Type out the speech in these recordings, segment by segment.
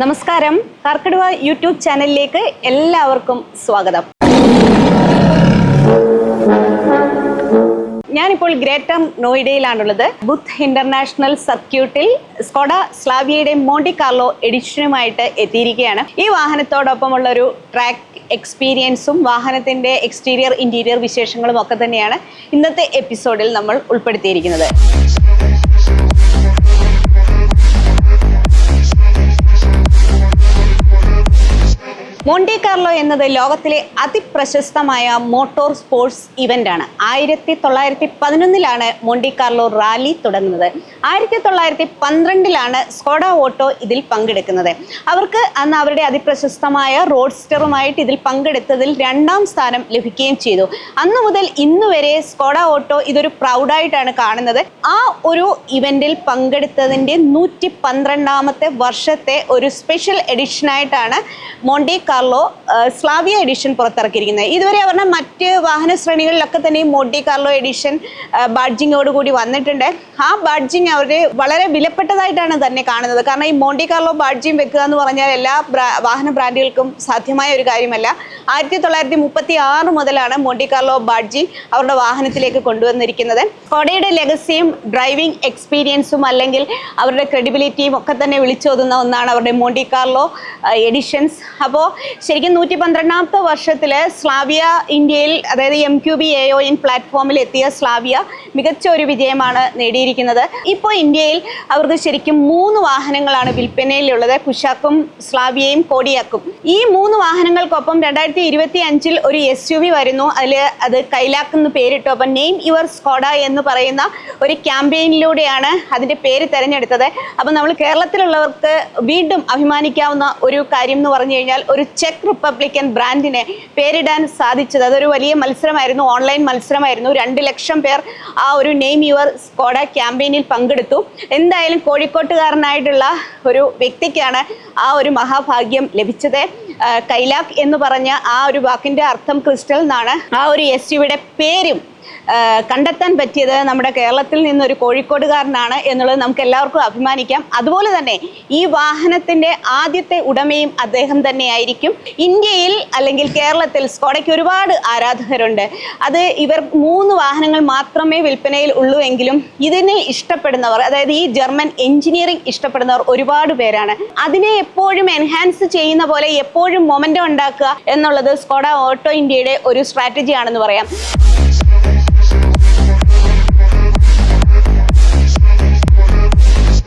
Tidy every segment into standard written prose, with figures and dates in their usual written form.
നമസ്കാരം, കർക്കിടക യൂട്യൂബ് ചാനലിലേക്ക് എല്ലാവർക്കും സ്വാഗതം. ഞാനിപ്പോൾ ഗ്രേറ്റർ നോയിഡയിലാണുള്ളത്. ബുത്ത് ഇന്റർനാഷണൽ സർക്യൂട്ടിൽ സ്കോഡ സ്ലാവിയയുടെ മോണ്ടി കാർലോ എഡിഷനുമായിട്ട് എത്തിയിരിക്കുകയാണ്. ഈ വാഹനത്തോടൊപ്പമുള്ള ഒരു ട്രാക്ക് എക്സ്പീരിയൻസും വാഹനത്തിൻ്റെ എക്സ്റ്റീരിയർ ഇൻറ്റീരിയർ വിശേഷങ്ങളും ഒക്കെ തന്നെയാണ് ഇന്നത്തെ എപ്പിസോഡിൽ നമ്മൾ ഉൾപ്പെടുത്തിയിരിക്കുന്നത്. മോണ്ടി കാർലോ എന്നത് ലോകത്തിലെ അതിപ്രശസ്തമായ മോട്ടോർ സ്പോർട്സ് ഇവൻ്റാണ്. 1911 മോണ്ടി കാർലോ റാലി തുടങ്ങുന്നത്. 1912 സ്കോഡ ഓട്ടോ ഇതിൽ പങ്കെടുക്കുന്നത്. അവർക്ക് അന്ന് അവരുടെ അതിപ്രശസ്തമായ റോഡ്സ്റ്ററുമായിട്ട് ഇതിൽ പങ്കെടുത്തതിൽ 2ാം സ്ഥാനം ലഭിക്കുകയും ചെയ്തു. അന്ന് മുതൽ ഇന്ന് വരെ സ്കോഡ ഓട്ടോ ഇതൊരു പ്രൗഡായിട്ടാണ് കാണുന്നത്. ആ ഒരു ഇവൻറ്റിൽ പങ്കെടുത്തതിൻ്റെ 112ാമത്തെ വർഷത്തെ ഒരു സ്പെഷ്യൽ എഡിഷനായിട്ടാണ് മോണ്ടി കാർലോ സ്ലാവിയ എഡിഷൻ പുറത്തിറക്കിയിരിക്കുന്നത്. ഇതുവരെ അവരുടെ മറ്റ് വാഹന ശ്രേണികളിലൊക്കെ തന്നെ മോണ്ടി കാർലോ എഡിഷൻ ബാഡ്ജിങ്ങോട് കൂടി വന്നിട്ടുണ്ട്. ആ ബാഡ്ജിങ് അവർ വളരെ വിലപ്പെട്ടതായിട്ടാണ് തന്നെ കാണുന്നത്. കാരണം ഈ മോണ്ടി കാർലോ ബാഡ്ജിങ് വെക്കുക എന്ന് പറഞ്ഞാൽ എല്ലാ വാഹന ബ്രാൻഡുകൾക്കും സാധ്യമായ ഒരു കാര്യമല്ല. 1936 മുതലാണ് മോണ്ടി കാർലോ ബാഡ്ജി അവരുടെ വാഹനത്തിലേക്ക് കൊണ്ടുവന്നിരിക്കുന്നത്. സ്കോഡയുടെ ലെഗസിയും ഡ്രൈവിംഗ് എക്സ്പീരിയൻസും അല്ലെങ്കിൽ അവരുടെ ക്രെഡിബിലിറ്റിയും ഒക്കെ തന്നെ വിളിച്ചോതുന്ന ഒന്നാണ് അവരുടെ മോണ്ടി കാർലോ എഡിഷൻസ്. അപ്പോൾ ശരിക്കും 112ാമത്തെ വർഷത്തിൽ സ്ലാവിയ ഇന്ത്യയിൽ, അതായത് MQB AON പ്ലാറ്റ്ഫോമിൽ എത്തിയ സ്ലാവിയ മികച്ച ഒരു വിജയമാണ് നേടിയിരിക്കുന്നത്. ഇപ്പോൾ ഇന്ത്യയിൽ അവർക്ക് ശരിക്കും 3 വാഹനങ്ങളാണ് വിൽപ്പനയിലുള്ളത്: കുശാക്കും, സ്ലാവിയയും, കോഡിയാക്കും. ഈ 3 വാഹനങ്ങൾക്കൊപ്പം 2025 ഒരു SUV വരുന്നു. അത് കൈലാക്ക് എന്ന് പേരിട്ടു. അപ്പം നെയിം യുവർ സ്കോഡ എന്ന് പറയുന്ന ഒരു ക്യാമ്പയിനിലൂടെയാണ് അതിൻ്റെ പേര് തിരഞ്ഞെടുത്തത്. അപ്പം നമ്മൾ കേരളത്തിലുള്ളവർക്ക് വീണ്ടും അഭിമാനിക്കാവുന്ന ഒരു കാര്യം എന്ന് പറഞ്ഞു കഴിഞ്ഞാൽ ഒരു ചെക്ക് റിപ്പബ്ലിക്കൻ ബ്രാൻഡിനെ പേരിടാൻ സാധിച്ചത്. അതൊരു വലിയ മത്സരമായിരുന്നു, ഓൺലൈൻ മത്സരമായിരുന്നു. 2 ലക്ഷം പേർ ആ ഒരു നെയിം യുവർ സ്കോഡ ക്യാമ്പയിനിൽ പങ്കെടുത്തു. എന്തായാലും കോഴിക്കോട്ടുകാരനായിട്ടുള്ള ഒരു വ്യക്തിക്കാണ് ആ ഒരു മഹാഭാഗ്യം ലഭിച്ചത്. കൈലാക്ക് എന്ന് പറഞ്ഞ ആ ഒരു വാക്കിൻ്റെ അർത്ഥം ക്രിസ്റ്റൽ എന്നാണ്. ആ ഒരു SUVയുടെ പേരും കണ്ടെത്താൻ പറ്റിയത് നമ്മുടെ കേരളത്തിൽ നിന്നൊരു കോഴിക്കോടുകാരനാണ് എന്നുള്ളത് നമുക്ക് എല്ലാവർക്കും അഭിമാനിക്കാം. അതുപോലെ തന്നെ ഈ വാഹനത്തിൻ്റെ ആദ്യത്തെ ഉടമയും അദ്ദേഹം തന്നെയായിരിക്കും. ഇന്ത്യയിൽ അല്ലെങ്കിൽ കേരളത്തിൽ സ്കോഡയ്ക്ക് ഒരുപാട് ആരാധകരുണ്ട്. അത് ഇവർ 3 വാഹനങ്ങൾ മാത്രമേ വിൽപ്പനയിൽ ഉള്ളൂ എങ്കിലും ഇതിനെ ഇഷ്ടപ്പെടുന്നവർ, അതായത് ഈ ജർമ്മൻ എഞ്ചിനീയറിംഗ് ഇഷ്ടപ്പെടുന്നവർ ഒരുപാട് പേരാണ്. അതിനെ എപ്പോഴും എൻഹാൻസ് ചെയ്യുന്ന പോലെ എപ്പോഴും മൊമെൻ്റം ഉണ്ടാക്കുക എന്നുള്ളത് സ്കോഡ ഓട്ടോ ഇന്ത്യയുടെ ഒരു സ്ട്രാറ്റജിയാണെന്ന് പറയാം.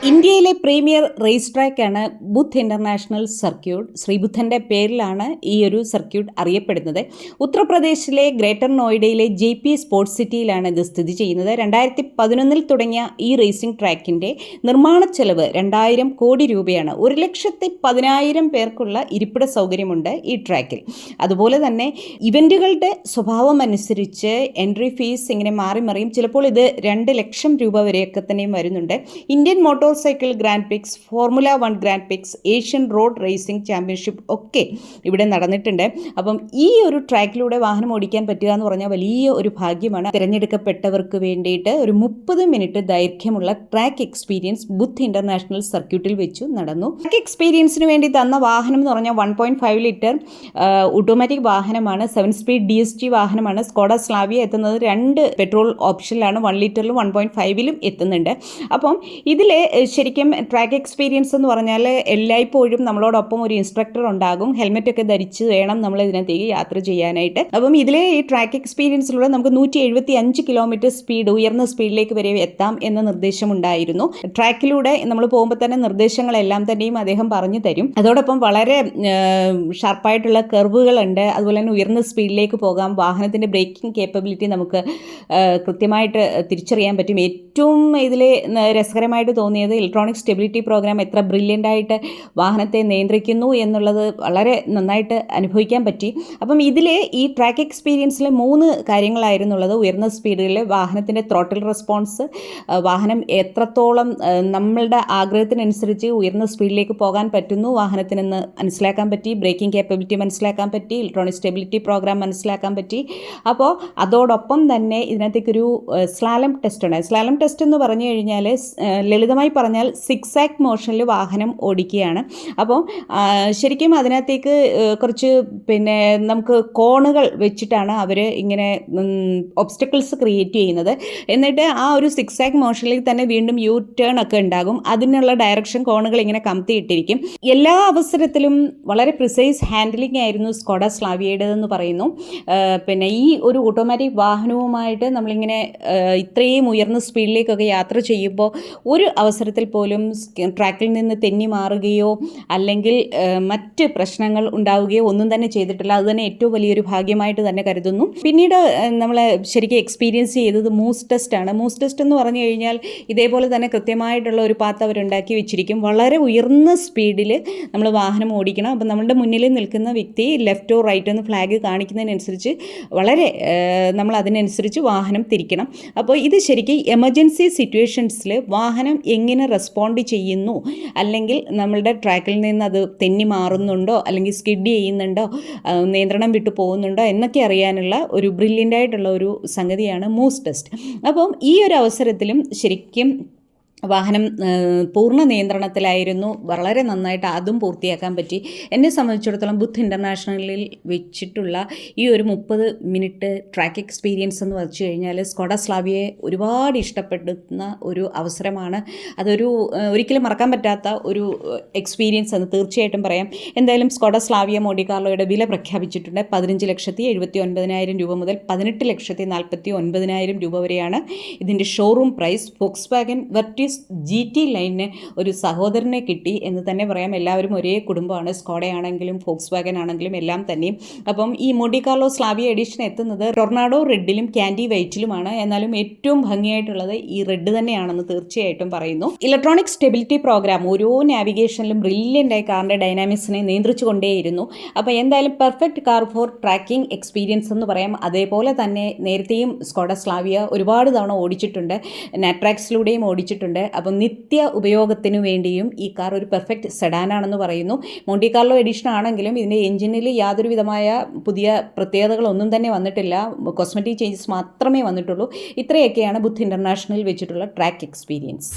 ഇന്ത്യയിലെ പ്രീമിയർ റേസ് ട്രാക്കാണ് ബുത്ത് ഇന്റർനാഷണൽ സർക്യൂട്ട്. ശ്രീബുദ്ധൻ്റെ പേരിലാണ് ഈ ഒരു സർക്യൂട്ട് അറിയപ്പെടുന്നത്. ഉത്തർപ്രദേശിലെ ഗ്രേറ്റർ നോയിഡയിലെ JP സ്പോർട്സ് സിറ്റിയിലാണ് ഇത് സ്ഥിതി ചെയ്യുന്നത്. 2011 തുടങ്ങിയ ഈ റേസിംഗ് ട്രാക്കിൻ്റെ നിർമ്മാണ ചെലവ് 2000 കോടി രൂപയാണ്. 1,10,000 പേർക്കുള്ള ഇരിപ്പിട സൗകര്യമുണ്ട് ഈ ട്രാക്കിൽ. അതുപോലെ തന്നെ ഇവൻറ്റുകളുടെ സ്വഭാവം അനുസരിച്ച് എൻട്രി ഫീസ് ഇങ്ങനെ മാറി മറിയും. ചിലപ്പോൾ ഇത് 2 ലക്ഷം രൂപ വരെയൊക്കെ തന്നെയും വരുന്നുണ്ട്. Indian motorcycle grand prix, formula 1 grand prix, Asian road racing championship ഒക്കെ ഇവിടെ നടന്നിട്ടുണ്ട്. അപ്പം ഈ ഒരു ട്രാക്കിലൂടെ വാഹനം ഓടിക്കാൻ പറ്റുക എന്ന് പറഞ്ഞാൽ വലിയ ഒരു ഭാഗ്യമാണ്. തിരഞ്ഞെടുക്കപ്പെട്ടവർക്ക് വേണ്ടിയിട്ട് ഒരു 30 മിനിറ്റ് ദൈർഘ്യമുള്ള ട്രാക്ക് എക്സ്പീരിയൻസ് ബുത്ത് ഇന്റർനാഷണൽ സർക്യൂട്ടിൽ വെച്ചു നടന്നു. ട്രാക്ക് എക്സ്പീരിയൻസിന് വേണ്ടി തന്ന വാഹനം എന്ന് പറഞ്ഞാൽ 1.5 ലിറ്റർ ഓട്ടോമാറ്റിക് വാഹനമാണ്. 7 സ്പീഡ് DSG വാഹനമാണ്. സ്കോഡ സ്ലാവിയ എത്തുന്നത് 2 പെട്രോൾ ഓപ്ഷനിലാണ്. 1 ലിറ്ററിലും 1.5ലും എത്തുന്നുണ്ട്. അപ്പം ഇതിൽ ശരിക്കും ട്രാക്ക് എക്സ്പീരിയൻസ് എന്ന് പറഞ്ഞാൽ എല്ലായ്പ്പോഴും നമ്മളോടൊപ്പം ഒരു ഇൻസ്ട്രക്ടർ ഉണ്ടാകും. ഹെൽമെറ്റൊക്കെ ധരിച്ച് വേണം നമ്മൾ ഇതിനകത്തേക്ക് യാത്ര ചെയ്യാനായിട്ട്. അപ്പം ഇതിലെ ഈ ട്രാക്ക് എക്സ്പീരിയൻസിലൂടെ നമുക്ക് 175 കിലോമീറ്റർ സ്പീഡ്, ഉയർന്ന സ്പീഡിലേക്ക് വരെ എത്താം എന്ന നിർദ്ദേശമുണ്ടായിരുന്നു. ട്രാക്കിലൂടെ നമ്മൾ പോകുമ്പോൾ തന്നെ നിർദ്ദേശങ്ങളെല്ലാം തന്നെയും അദ്ദേഹം പറഞ്ഞു തരും. അതോടൊപ്പം വളരെ ഷാർപ്പായിട്ടുള്ള കർവുകളുണ്ട്. അതുപോലെ തന്നെ ഉയർന്ന സ്പീഡിലേക്ക് പോകാം. വാഹനത്തിൻ്റെ ബ്രേക്കിംഗ് കേപ്പബിലിറ്റി നമുക്ക് കൃത്യമായിട്ട് തിരിച്ചറിയാൻ പറ്റും. ഏറ്റവും ഇതിൽ രസകരമായിട്ട് തോന്നിയത് ഇലക്ട്രോണിക് സ്റ്റെബിലിറ്റി പ്രോഗ്രാം എത്ര ബ്രില്യൻ്റായിട്ട് വാഹനത്തെ നിയന്ത്രിക്കുന്നു എന്നുള്ളത് വളരെ നന്നായിട്ട് അനുഭവിക്കാൻ പറ്റി. അപ്പം ഇതിൽ ഈ ട്രാക്ക് എക്സ്പീരിയൻസിൽ 3 കാര്യങ്ങളായിരുന്നുള്ളത്. ഉയർന്ന സ്പീഡിൽ വാഹനത്തിൻ്റെ ത്രോട്ടിൽ റെസ്പോൺസ്, വാഹനം എത്രത്തോളം നമ്മളുടെ ആഗ്രഹത്തിനനുസരിച്ച് ഉയർന്ന സ്പീഡിലേക്ക് പോകാൻ പറ്റുന്നു വാഹനത്തിനെന്ന് മനസ്സിലാക്കാൻ പറ്റി. ബ്രേക്കിംഗ് കേപ്പബിലിറ്റി മനസ്സിലാക്കാൻ പറ്റി. ഇലക്ട്രോണിക് സ്റ്റെബിലിറ്റി പ്രോഗ്രാം മനസ്സിലാക്കാൻ പറ്റി. അപ്പോൾ അതോടൊപ്പം തന്നെ ഇതിനകത്തേക്കൊരു സ്ലാലം ടെസ്റ്റ് ഉണ്ട്. സ്ലാലം ടെസ്റ്റ് എന്ന് പറഞ്ഞു കഴിഞ്ഞാൽ ലളിതമായി പറഞ്ഞാൽ സിക്സാക് മോഷനിൽ വാഹനം ഓടിക്കുകയാണ്. അപ്പോൾ ശരിക്കും അതിനകത്തേക്ക് കുറച്ച് നമുക്ക് കോണുകൾ വെച്ചിട്ടാണ് അവർ ഇങ്ങനെ ഒബ്സ്റ്റക്കിൾസ് ക്രിയേറ്റ് ചെയ്യുന്നത്. എന്നിട്ട് ആ ഒരു സിക്സാക് മോഷനിൽ തന്നെ വീണ്ടും യു ടേൺ ഒക്കെ ഉണ്ടാകും. അതിനുള്ള ഡയറക്ഷൻ കോണുകൾ ഇങ്ങനെ കമത്തിയിട്ടിരിക്കും. എല്ലാ അവസരത്തിലും വളരെ പ്രിസൈസ് ഹാൻഡിലിംഗ് ആയിരുന്നു സ്കോഡ സ്ലാവിയയുടേതെന്ന് പറയുന്നു. ഈ ഒരു ഓട്ടോമാറ്റിക് വാഹനവുമായിട്ട് നമ്മളിങ്ങനെ ഇത്രയും ഉയർന്ന സ്പീഡിലേക്കൊക്കെ യാത്ര ചെയ്യുമ്പോൾ ഒരു അവസരത്തിൽ പോലും ട്രാക്കിൽ നിന്ന് തെന്നി മാറുകയോ അല്ലെങ്കിൽ മറ്റ് പ്രശ്നങ്ങൾ ഉണ്ടാവുകയോ ഒന്നും തന്നെ ചെയ്തിട്ടില്ല. അത് തന്നെ ഏറ്റവും വലിയൊരു ഭാഗ്യമായിട്ട് തന്നെ കരുതുന്നു. പിന്നീട് നമ്മൾ ശരിക്കും എക്സ്പീരിയൻസ് ചെയ്തത് മൂസ് ടെസ്റ്റ് ആണ്. മൂസ് ടെസ്റ്റ് എന്ന് പറഞ്ഞു കഴിഞ്ഞാൽ ഇതേപോലെ തന്നെ കൃത്യമായിട്ടുള്ള ഒരു പാത്ത് അവരുണ്ടാക്കി വെച്ചിരിക്കും. വളരെ ഉയർന്ന സ്പീഡിൽ നമ്മൾ വാഹനം ഓടിക്കണം. അപ്പം നമ്മളുടെ മുന്നിൽ നിൽക്കുന്ന വ്യക്തി ലെഫ്റ്റോ റൈറ്റോ എന്ന് ഫ്ലാഗ് കാണിക്കുന്നതിനനുസരിച്ച് വളരെ നമ്മൾ അതിനനുസരിച്ച് വാഹനം തിരിക്കണം. അപ്പോൾ ഇത് ശരിക്കും എമർജൻസി സിറ്റുവേഷൻസിൽ വാഹനം എങ്ങനെ റെസ്പോണ്ട് ചെയ്യുന്നു, അല്ലെങ്കിൽ നമ്മളുടെ ട്രാക്കിൽ നിന്ന് അത് തെന്നി മാറുന്നുണ്ടോ അല്ലെങ്കിൽ സ്കിഡ് ചെയ്യുന്നുണ്ടോ, നിയന്ത്രണം വിട്ടു പോകുന്നുണ്ടോ എന്നൊക്കെ അറിയാനുള്ള ഒരു ബ്രില്യൻ്റ് ആയിട്ടുള്ള ഒരു സംഗതിയാണ് മൂസ് ടെസ്റ്റ്. അപ്പം ഈ ഒരു അവസരത്തിലും ശരിക്കും വാഹനം പൂർണ്ണ നിയന്ത്രണത്തിലായിരുന്നു. വളരെ നന്നായിട്ട് അതും പൂർത്തിയാക്കാൻ പറ്റി. എന്നെ സംബന്ധിച്ചിടത്തോളം ബുദ്ധ് ഇൻ്റർനാഷണലിൽ വെച്ചിട്ടുള്ള ഈ ഒരു 30 മിനിറ്റ് ട്രാക്ക് എക്സ്പീരിയൻസ് എന്ന് വെച്ച് കഴിഞ്ഞാൽ സ്കോഡ സ്ലാവിയയെ ഒരുപാട് ഇഷ്ടപ്പെടുന്ന ഒരു അവസരമാണ്. അതൊരു ഒരിക്കലും മറക്കാൻ പറ്റാത്ത ഒരു എക്സ്പീരിയൻസ് എന്ന് തീർച്ചയായിട്ടും പറയാം. എന്തായാലും സ്കോഡ സ്ലാവിയ മോണ്ടി കാർലോയുടെ വില പ്രഖ്യാപിച്ചിട്ടുണ്ട്. 15,79,000 രൂപ മുതൽ 18,49,000 രൂപ വരെയാണ് ഇതിൻ്റെ showroom price. Volkswagen Virtus GT ലൈനിന് ഒരു സഹോദരനെ കിട്ടി എന്ന് തന്നെ പറയാം. എല്ലാവരും ഒരേ കുടുംബമാണ്. സ്കോഡയാണെങ്കിലും ഫോക്സ് വാഗൻ ആണെങ്കിലും എല്ലാം തന്നെയും. അപ്പം ഈ മോണ്ടി കാർലോ സ്ലാവിയ എഡിഷൻ എത്തുന്നത് ടൊർണാഡോ റെഡിലും ക്യാൻഡി വൈറ്റിലുമാണ്. എന്നാലും ഏറ്റവും ഭംഗിയായിട്ടുള്ളത് ഈ റെഡ് തന്നെയാണെന്ന് തീർച്ചയായിട്ടും പറയുന്നു. ഇലക്ട്രോണിക് സ്റ്റെബിലിറ്റി പ്രോഗ്രാം ഓരോ നാവിഗേഷനിലും ബ്രില്യൻ്റായി കാറിൻ്റെ ഡൈനാമിക്സിനെ നിയന്ത്രിച്ചു കൊണ്ടേയിരുന്നു. അപ്പോൾ എന്തായാലും perfect car for tracking experience എന്ന് പറയാം. അതേപോലെ തന്നെ നേരത്തെയും സ്കോഡ സ്ലാവിയ ഒരുപാട് തവണ ഓടിച്ചിട്ടുണ്ട്, നാട്രാക്സിലൂടെയും ഓടിച്ചിട്ടുണ്ട്. അപ്പം നിത്യ ഉപയോഗത്തിനു വേണ്ടിയും ഈ കാർ ഒരു പെർഫെക്റ്റ് സെഡാനാണെന്ന് പറയുന്നു. മോണ്ടി കാർലോ എഡിഷൻ ആണെങ്കിലും ഇതിൻ്റെ എഞ്ചിനിൽ യാതൊരു വിധമായ പുതിയ പ്രത്യേകതകളൊന്നും തന്നെ വന്നിട്ടില്ല. കോസ്മെറ്റിക് ചേഞ്ചസ് മാത്രമേ വന്നിട്ടുള്ളൂ. ഇത്രയൊക്കെയാണ് ബുദ്ധ് ഇൻ്റർനാഷണൽ വെച്ചിട്ടുള്ള ട്രാക്ക് എക്സ്പീരിയൻസ്.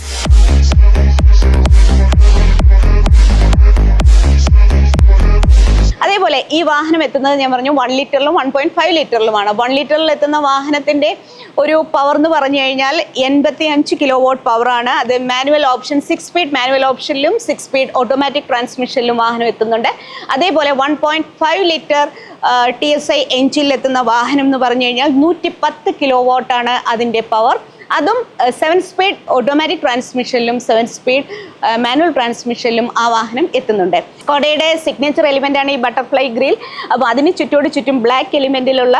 അതേപോലെ ഈ വാഹനം എത്തുന്നത് ഞാൻ പറഞ്ഞു 1 ലിറ്ററിലും 1.5 ലിറ്ററിലുമാണ്. 1 ലിറ്ററിൽ എത്തുന്ന വാഹനത്തിൻ്റെ ഒരു പവർ എന്ന് പറഞ്ഞു കഴിഞ്ഞാൽ 85 കിലോ വാട്ട് പവറാണ്. അത് മാനുവൽ ഓപ്ഷൻ 6 സ്പീഡ് മാനുവൽ ഓപ്ഷനിലും 6 സ്പീഡ് ഓട്ടോമാറ്റിക് ട്രാൻസ്മിഷനിലും വാഹനം എത്തുന്നുണ്ട്. അതേപോലെ 1.5 ലിറ്റർ TSI എഞ്ചിനിൽ എത്തുന്ന വാഹനം എന്ന് പറഞ്ഞു കഴിഞ്ഞാൽ 110 കിലോ വാട്ടാണ് അതിൻ്റെ പവർ. അതും 7 സ്പീഡ് ഓട്ടോമാറ്റിക് ട്രാൻസ്മിഷനിലും 7 സ്പീഡ് മാനുവൽ ട്രാൻസ്മിഷനിലും ആ വാഹനം എത്തുന്നുണ്ട്. സ്കോഡയുടെ സിഗ്നേച്ചർ എലിമെൻ്റാണ് ഈ ബട്ടർഫ്ലൈ ഗ്രിൽ. അപ്പോൾ അതിന് ചുറ്റും ബ്ലാക്ക് എലിമെൻറ്റിലുള്ള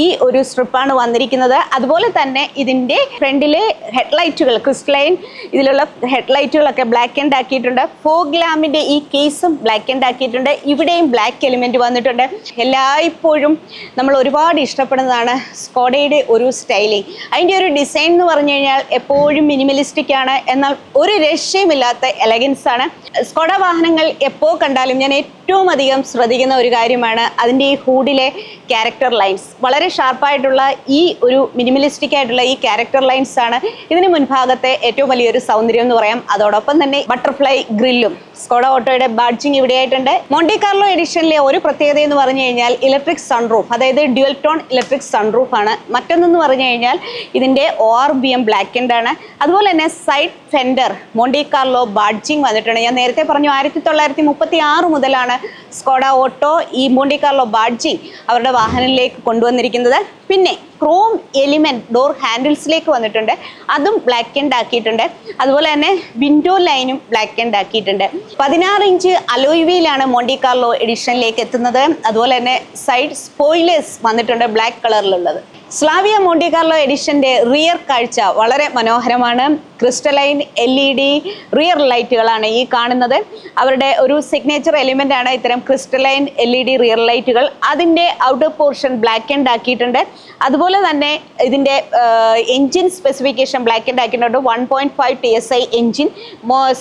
ഈ ഒരു സ്ട്രിപ്പാണ് വന്നിരിക്കുന്നത്. അതുപോലെ തന്നെ ഇതിൻ്റെ ഫ്രണ്ടിലെ ഹെഡ്ലൈറ്റുകൾ ക്രിസ്റ്റലൈൻ ഇതിലുള്ള ഹെഡ്ലൈറ്റുകളൊക്കെ ബ്ലാക്ക് ആൻഡ് ആക്കിയിട്ടുണ്ട്. ഫോഗ് ലാമ്പിൻ്റെ ഈ കേസും ബ്ലാക്ക് ആൻഡ് ആക്കിയിട്ടുണ്ട്. ഇവിടെയും ബ്ലാക്ക് എലിമെൻറ്റ് വന്നിട്ടുണ്ട്. എല്ലായ്പ്പോഴും നമ്മൾ ഒരുപാട് ഇഷ്ടപ്പെടുന്നതാണ് സ്കോഡയുടെ ഒരു സ്റ്റൈലിംഗ്. അതിൻ്റെ ഒരു ഡിസൈൻ എന്ന് പറഞ്ഞു കഴിഞ്ഞാൽ എപ്പോഴും മിനിമലിസ്റ്റിക് ആണ്, എന്നാൽ ഒരു രക്ഷയുമില്ലാത്ത എലഗൻസ് ആണ്. സ്കോഡ വാഹനങ്ങൾ എപ്പോൾ കണ്ടാലും ഞാൻ ഏറ്റവും അധികം ശ്രദ്ധിക്കുന്ന ഒരു കാര്യമാണ് അതിൻ്റെ ഈ ഹൂഡിലെ ക്യാരക്ടർ ലൈൻസ്. വളരെ ഷാർപ്പായിട്ടുള്ള ഈ ഒരു മിനിമലിസ്റ്റിക് ആയിട്ടുള്ള ഈ ക്യാരക്ടർ ലൈൻസ് ആണ് ഇതിന് മുൻഭാഗത്തെ ഏറ്റവും വലിയൊരു സൗന്ദര്യം എന്ന് പറയാം. അതോടൊപ്പം തന്നെ ബട്ടർഫ്ലൈ ഗ്രില്ലും സ്കോഡ ഓട്ടോയുടെ ബാഡ്ജിങ് ഇവിടെയായിട്ടുണ്ട്. മോണ്ടി കാർലോ എഡിഷനിലെ ഒരു പ്രത്യേകത എന്ന് പറഞ്ഞു കഴിഞ്ഞാൽ ഇലക്ട്രിക് സൺറൂഫ്, അതായത് ഡ്യുവൽ ടോൺ ഇലക്ട്രിക് സൺറൂഫ് ആണ്. മറ്റൊന്നെന്ന് പറഞ്ഞു കഴിഞ്ഞാൽ ഇതിൻ്റെ ORBM ബ്ലാക്ക് ആൻഡ് ആണ്. അതുപോലെ തന്നെ സൈഡ് ഫെൻഡർ മോണ്ടി കാർലോ ബാഡ്ജിങ് വന്നിട്ടുണ്ട്. ഞാൻ നേരത്തെ പറഞ്ഞു 1936 മുതലാണ് സ്കോഡ ഓട്ടോ ഈ മോണ്ടി കാർലോ ബാഡ്ജിങ് അവരുടെ വാഹനത്തിലേക്ക് കൊണ്ടുവന്നിരിക്കുന്നത്. പിന്നെ ക്രോം എലിമെൻറ്റ് ഡോർ ഹാൻഡിൽസിലേക്ക് വന്നിട്ടുണ്ട്, അതും ബ്ലാക്ക് ആൻഡ് ആക്കിയിട്ടുണ്ട്. അതുപോലെ തന്നെ വിൻഡോ ലൈനും ബ്ലാക്ക് ആൻഡ് ആക്കിയിട്ടുണ്ട്. 16 ഇഞ്ച് അലോയ് വീലാണ് മോണ്ടി കാർലോ എഡിഷനിലേക്ക് എത്തുന്നത്. അതുപോലെ തന്നെ സൈഡ് സ്പോയിലേഴ്സ് വന്നിട്ടുണ്ട് ബ്ലാക്ക് കളറിലുള്ളത്. സ്ലാവിയ മോണ്ടി കാർലോ എഡിഷൻ്റെ റിയർ കാഴ്ച വളരെ മനോഹരമാണ്. ക്രിസ്റ്റലൈൻ LED റിയർ ലൈറ്റുകളാണ് ഈ കാണുന്നത്. അവരുടെ ഒരു സിഗ്നേച്ചർ എലിമെൻ്റ് ആണ് ഇത്തരം ക്രിസ്റ്റലൈൻ LED റിയർ ലൈറ്റുകൾ. അതിൻ്റെ ഔട്ടർ പോർഷൻ ബ്ലാക്ക് ആൻഡ് ആക്കിയിട്ടുണ്ട്. അതുപോലെ തന്നെ ഇതിൻ്റെ എൻജിൻ സ്പെസിഫിക്കേഷൻ ബ്ലാക്ക് ആൻഡ് ആക്കിയിട്ടുണ്ട്. 1.5 TSI എൻജിൻ.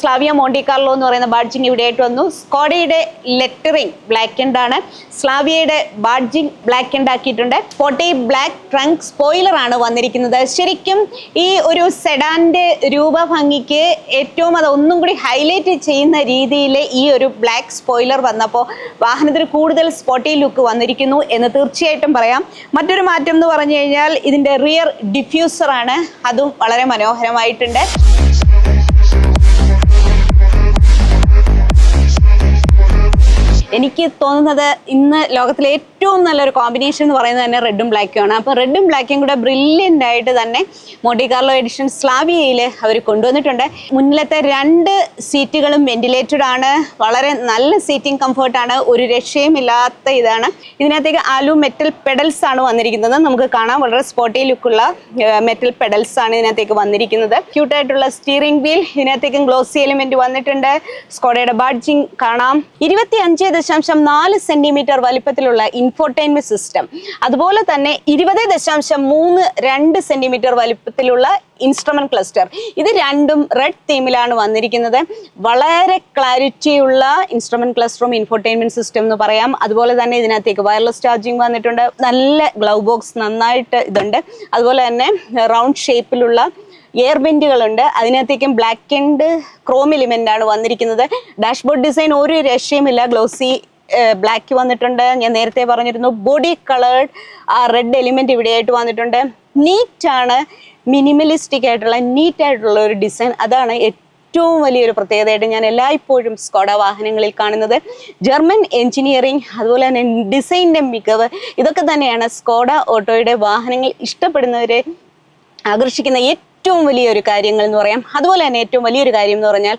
സ്ലാവിയ മോണ്ടി കാർലോ എന്ന് പറയുന്ന ബാഡ്ജിങ് ഇവിടെയായിട്ട് വന്നു. സ്കോഡയുടെ ലെറ്ററിങ് ബ്ലാക്ക് ആൻഡ് ആണ്. സ്ലാവിയയുടെ ബാഡ്ജിങ് ബ്ലാക്ക് ആൻഡ് ആക്കിയിട്ടുണ്ട്. 40 ബ്ലാക്ക് ട്രങ്ക് സ്പോയിലർ ആണ് വന്നിരിക്കുന്നത്. ശരിക്കും ഈ ഒരു സെഡാൻ്റെ രൂപഭംഗിക്ക് ഏറ്റവും അത് ഒന്നും കൂടി ഹൈലൈറ്റ് ചെയ്യുന്ന രീതിയിൽ ഈ ഒരു ബ്ലാക്ക് സ്പോയിലർ വന്നപ്പോൾ വാഹനത്തിന് കൂടുതൽ സ്പോട്ടി ലുക്ക് വന്നിരിക്കുന്നു എന്ന് തീർച്ചയായിട്ടും പറയാം. മറ്റൊരു മാറ്റം എന്ന് പറഞ്ഞു കഴിഞ്ഞാൽ ഇതിൻ്റെ റിയർ ഡിഫ്യൂസറാണ്, അതും വളരെ മനോഹരമായിട്ടുണ്ട്. എനിക്ക് തോന്നുന്നത് ഇന്ന് ലോകത്തിലെ ഏറ്റവും നല്ലൊരു കോമ്പിനേഷൻ എന്ന് പറയുന്നത് തന്നെ റെഡും ബ്ലാക്കും ആണ്. അപ്പോൾ റെഡും ബ്ലാക്കും കൂടെ ബ്രില്യൻ്റ് ആയിട്ട് തന്നെ മോണ്ടി കാർലോ എഡിഷൻ സ്ലാവിയയിൽ അവർ കൊണ്ടുവന്നിട്ടുണ്ട്. മുന്നിലത്തെ 2 സീറ്റുകളും വെന്റിലേറ്റഡ് ആണ്, വളരെ നല്ല സീറ്റിംഗ് കംഫർട്ടാണ്, ഒരു രക്ഷയും ഇല്ലാത്ത ഇതാണ്. ഇതിനകത്തേക്ക് ആലു മെറ്റൽ പെഡൽസ് ആണ് വന്നിരിക്കുന്നത്. നമുക്ക് കാണാം വളരെ സ്പോട്ടി ലുക്കുള്ള മെറ്റൽ പെഡൽസ് ആണ് ഇതിനകത്തേക്ക് വന്നിരിക്കുന്നത്. ക്യൂട്ടായിട്ടുള്ള സ്റ്റിയറിംഗ് വീൽ, ഇതിനകത്തേക്കും ഗ്ലോസി എലിമെന്റ് വന്നിട്ടുണ്ട്. സ്കോഡയുടെ ബാഡ്ജിങ് കാണാം. 25.4 സെന്റിമീറ്റർ വലിപ്പത്തിലുള്ള ഇൻഫോർടൈൻമെന്റ് സിസ്റ്റം, അതുപോലെ തന്നെ 20.32 സെന്റിമീറ്റർ വലിപ്പത്തിലുള്ള ഇൻസ്ട്രുമെന്റ് ക്ലസ്റ്റർ. ഇത് രണ്ടും റെഡ് തീമിലാണ് വന്നിരിക്കുന്നത്. വളരെ ക്ലാരിറ്റിയുള്ള ഇൻസ്ട്രുമെന്റ് ക്ലസ്റ്ററും ഇൻഫോർടൈൻമെന്റ് സിസ്റ്റം എന്ന് പറയാം. അതുപോലെ തന്നെ ഇതിനകത്തേക്ക് വയർലെസ് ചാർജിങ് വന്നിട്ടുണ്ട്. നല്ല ഗ്ലൗ ബോക്സ് നന്നായിട്ട് ഇതുണ്ട്. അതുപോലെ തന്നെ റൗണ്ട് ഷേപ്പിലുള്ള എയർ വെന്റുകളുണ്ട്. അതിനകത്തേക്കും ബ്ലാക്ക് ആൻഡ് ക്രോം എലിമെന്റ് ആണ് വന്നിരിക്കുന്നത്. ഡാഷ്ബോർഡ് ഡിസൈൻ ഒരു രക്ഷയുമില്ല, ഗ്ലോസി ബ്ലാക്ക് വന്നിട്ടുണ്ട്. ഞാൻ നേരത്തെ പറഞ്ഞിരുന്നു ബോഡി കളേർഡ് ആ റെഡ് എലിമെന്റ് ഇവിടെയായിട്ട് വന്നിട്ടുണ്ട്. നീറ്റാണ്, മിനിമലിസ്റ്റിക് ആയിട്ടുള്ള നീറ്റായിട്ടുള്ള ഒരു ഡിസൈൻ. അതാണ് ഏറ്റവും വലിയൊരു പ്രത്യേകതയായിട്ട് ഞാൻ എല്ലായ്പ്പോഴും സ്കോഡ വാഹനങ്ങളിൽ കാണുന്നത്. ജർമ്മൻ എഞ്ചിനീയറിംഗ്, അതുപോലെ തന്നെ ഡിസൈനിൻ്റെ മികവ്, ഇതൊക്കെ തന്നെയാണ് സ്കോഡ ഓട്ടോയുടെ വാഹനങ്ങൾ ഇഷ്ടപ്പെടുന്നവരെ ആകർഷിക്കുന്ന ഏറ്റവും വലിയൊരു കാര്യങ്ങൾ എന്ന് പറയാം. അതുപോലെ തന്നെ ഏറ്റവും വലിയൊരു കാര്യം എന്ന് പറഞ്ഞാൽ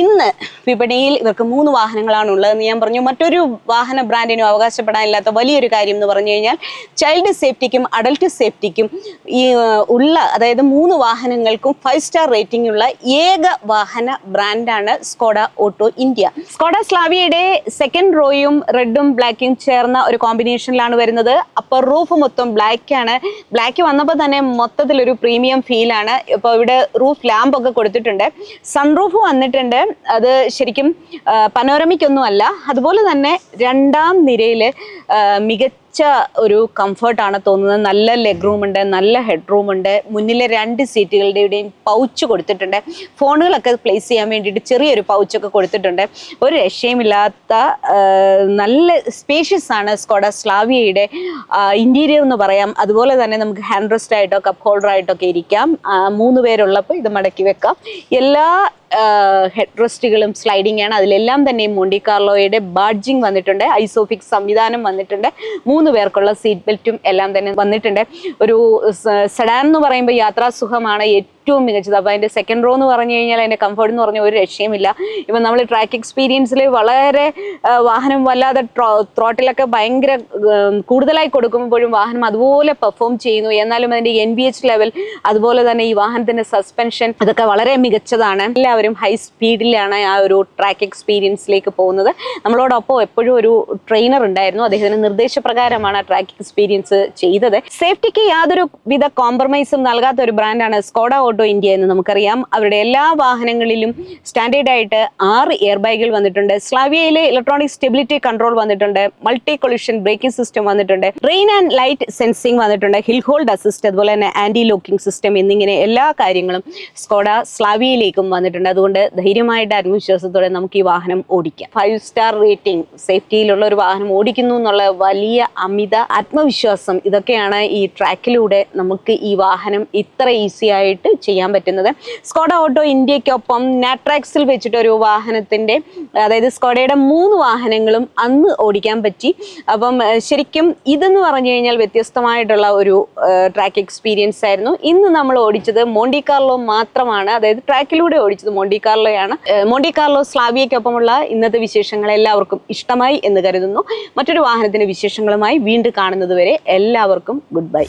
ഇന്ന് വിപണിയിൽ ഇവർക്ക് 3 വാഹനങ്ങളാണ് ഉള്ളതെന്ന് ഞാൻ പറഞ്ഞു. മറ്റൊരു വാഹന ബ്രാൻഡിനും അവകാശപ്പെടാനില്ലാത്ത വലിയൊരു കാര്യം എന്ന് പറഞ്ഞു കഴിഞ്ഞാൽ ചൈൽഡ് സേഫ്റ്റിക്കും അഡൽട്ട് സേഫ്റ്റിക്കും ഈ അതായത് 3 വാഹനങ്ങൾക്കും 5 സ്റ്റാർ റേറ്റിംഗ് ഉള്ള ഏക വാഹന ബ്രാൻഡാണ് സ്കോഡ ഓട്ടോ ഇന്ത്യ. സ്കോഡ സ്ലാവിയയുടെ സെക്കൻഡ് റോയും റെഡും ബ്ലാക്കും ചേർന്ന ഒരു കോമ്പിനേഷനിലാണ് വരുന്നത്. അപ്പർ റൂഫ് മൊത്തം ബ്ലാക്ക് ആണ്. ബ്ലാക്ക് വന്നപ്പോൾ തന്നെ മൊത്തത്തിലൊരു പ്രീമിയം ഫീലാണ്. ഇപ്പോൾ ഇവിടെ റൂഫ് ലാമ്പ് ഒക്കെ കൊടുത്തിട്ടുണ്ട്. സൺറൂഫ് വന്നിട്ടുണ്ട്. അത് ശരിക്കും പനോരമിക് ഒന്നും അല്ല. അതുപോലെ തന്നെ 2ാം നിരയിൽ മികച്ച ഒരു കംഫർട്ടാണ് തോന്നുന്നത്. നല്ല ലെഗ് റൂം ഉണ്ട്, നല്ല ഹെഡ് റൂം ഉണ്ട്. മുന്നിലെ 2 സീറ്റുകളുടെയും പൗച്ച് കൊടുത്തിട്ടുണ്ട്. ഫോണുകളൊക്കെ പ്ലേസ് ചെയ്യാൻ വേണ്ടിയിട്ട് ചെറിയൊരു പൗച്ചൊക്കെ കൊടുത്തിട്ടുണ്ട്. ഒരു രക്ഷയുമില്ലാത്ത നല്ല സ്പേഷ്യസ് ആണ് സ്കോഡ സ്ലാവിയയുടെ ഇന്റീരിയർ എന്ന് പറയാം. അതുപോലെ തന്നെ നമുക്ക് ഹാൻഡ് റെസ്റ്റ് ആയിട്ടോ കപ്പ് ഹോൾഡർ ആയിട്ടോ ഒക്കെ ഇരിക്കാം. 3 പേരുള്ളപ്പോൾ ഇത് മടക്കി വെക്കാം. എല്ലാ ഹെഡ് റെസ്റ്റുകളും സ്ലൈഡിംഗ് ആണ്. അതിലെല്ലാം തന്നെ മോണ്ടി കാർലോയുടെ ബാഡ്ജിങ് വന്നിട്ടുണ്ട്. ഐസോഫിക്സ് സംവിധാനം വന്നിട്ടുണ്ട്. 3 പേർക്കുള്ള സീറ്റ് ബെൽറ്റും എല്ലാം തന്നെ വന്നിട്ടുണ്ട്. ഒരു സെഡാൻ എന്ന് പറയുമ്പോൾ യാത്രാസുഖമാണ് ഏറ്റവും മികച്ചത്. അപ്പോൾ അതിൻ്റെ സെക്കൻഡ് റോ എന്ന് പറഞ്ഞു കഴിഞ്ഞാൽ അതിൻ്റെ കംഫർട്ട് എന്ന് പറഞ്ഞാൽ ഒരു രക്ഷയുമില്ല. ഇപ്പം നമ്മൾ ട്രാക്ക് എക്സ്പീരിയൻസിൽ വളരെ വാഹനം വല്ലാതെ ത്രോട്ടിലൊക്കെ ഭയങ്കര കൂടുതലായി കൊടുക്കുമ്പോഴും വാഹനം അതുപോലെ പെർഫോം ചെയ്യുന്നു. എന്നാലും അതിൻ്റെ NVH ലെവൽ, അതുപോലെ തന്നെ ഈ വാഹനത്തിൻ്റെ സസ്പെൻഷൻ, ഇതൊക്കെ വളരെ മികച്ചതാണ്. എല്ലാവരും ഹൈ സ്പീഡിലാണ് ആ ഒരു ട്രാക്ക് എക്സ്പീരിയൻസിലേക്ക് പോകുന്നത്. നമ്മളോടൊപ്പം എപ്പോഴും ഒരു ട്രെയിനർ ഉണ്ടായിരുന്നു. അദ്ദേഹത്തിന് നിർദ്ദേശപ്രകാരമാണ് ആ ട്രാക്ക് എക്സ്പീരിയൻസ് ചെയ്തത്. സേഫ്റ്റിക്ക് യാതൊരു വിധ കോംപ്രമൈസും നൽകാത്ത ഒരു ബ്രാൻഡാണ് സ്കോഡ ഓട്ടോ ഇന്ത്യ എന്ന് നമുക്കറിയാം. അവരുടെ എല്ലാ വാഹനങ്ങളിലും സ്റ്റാൻഡേർഡ് ആയിട്ട് 6 എയർ ബാഗുകൾ വന്നിട്ടുണ്ട്. സ്ലാവിയയിൽ ഇലക്ട്രോണിക് സ്റ്റെബിലിറ്റി കൺട്രോൾ വന്നിട്ടുണ്ട്. മൾട്ടി കൊളിഷൻ ബ്രേക്കിംഗ് സിസ്റ്റം വന്നിട്ടുണ്ട്. റെയിൻ ആൻഡ് ലൈറ്റ് സെൻസിങ് വന്നിട്ടുണ്ട്. ഹിൽ ഹോൾഡ് അസിസ്റ്റ്, അതുപോലെ തന്നെ ആന്റി ലോക്കിംഗ് സിസ്റ്റം എന്നിങ്ങനെ എല്ലാ കാര്യങ്ങളും സ്കോഡ സ്ലാവിയയിലേക്കും വന്നിട്ടുണ്ട്. അതുകൊണ്ട് ധൈര്യമായിട്ട് ആത്മവിശ്വാസത്തോടെ നമുക്ക് ഈ വാഹനം ഓടിക്കാം. 5 സ്റ്റാർ റേറ്റിംഗ്, സേഫ്റ്റിയിലുള്ള ഒരു വാഹനം ഓടിക്കുന്നു എന്നുള്ള വലിയ അമിത ആത്മവിശ്വാസം, ഇതൊക്കെയാണ് ഈ ട്രാക്കിലൂടെ നമുക്ക് ഈ വാഹനം ഇത്ര ഈസി ആയിട്ട് ചെയ്യാൻ പറ്റുന്നത്. സ്കോഡ ഓട്ടോ ഇന്ത്യക്കൊപ്പം നാട്രാക്സിൽ വെച്ചിട്ടൊരു വാഹനത്തിൻ്റെ, അതായത് സ്കോഡയുടെ 3 വാഹനങ്ങളും അന്ന് ഓടിക്കാൻ പറ്റി. അപ്പം ശരിക്കും ഇതെന്ന് പറഞ്ഞു കഴിഞ്ഞാൽ വ്യത്യസ്തമായിട്ടുള്ള ഒരു ട്രാക്ക് എക്സ്പീരിയൻസ് ആയിരുന്നു. ഇന്ന് നമ്മൾ ഓടിച്ചത് മോണ്ടി കാർലോ മാത്രമാണ്, അതായത് ട്രാക്കിലൂടെ ഓടിച്ചത് മോണ്ടി കാർലോയാണ്. മോണ്ടി കാർലോ സ്ലാവിയക്കൊപ്പമുള്ള ഇന്നത്തെ വിശേഷങ്ങൾ എല്ലാവർക്കും ഇഷ്ടമായി എന്ന് കരുതുന്നു. മറ്റൊരു വാഹനത്തിൻ്റെ വിശേഷങ്ങളുമായി വീണ്ടും കാണുന്നത് വരെ എല്ലാവർക്കും ഗുഡ് ബൈ.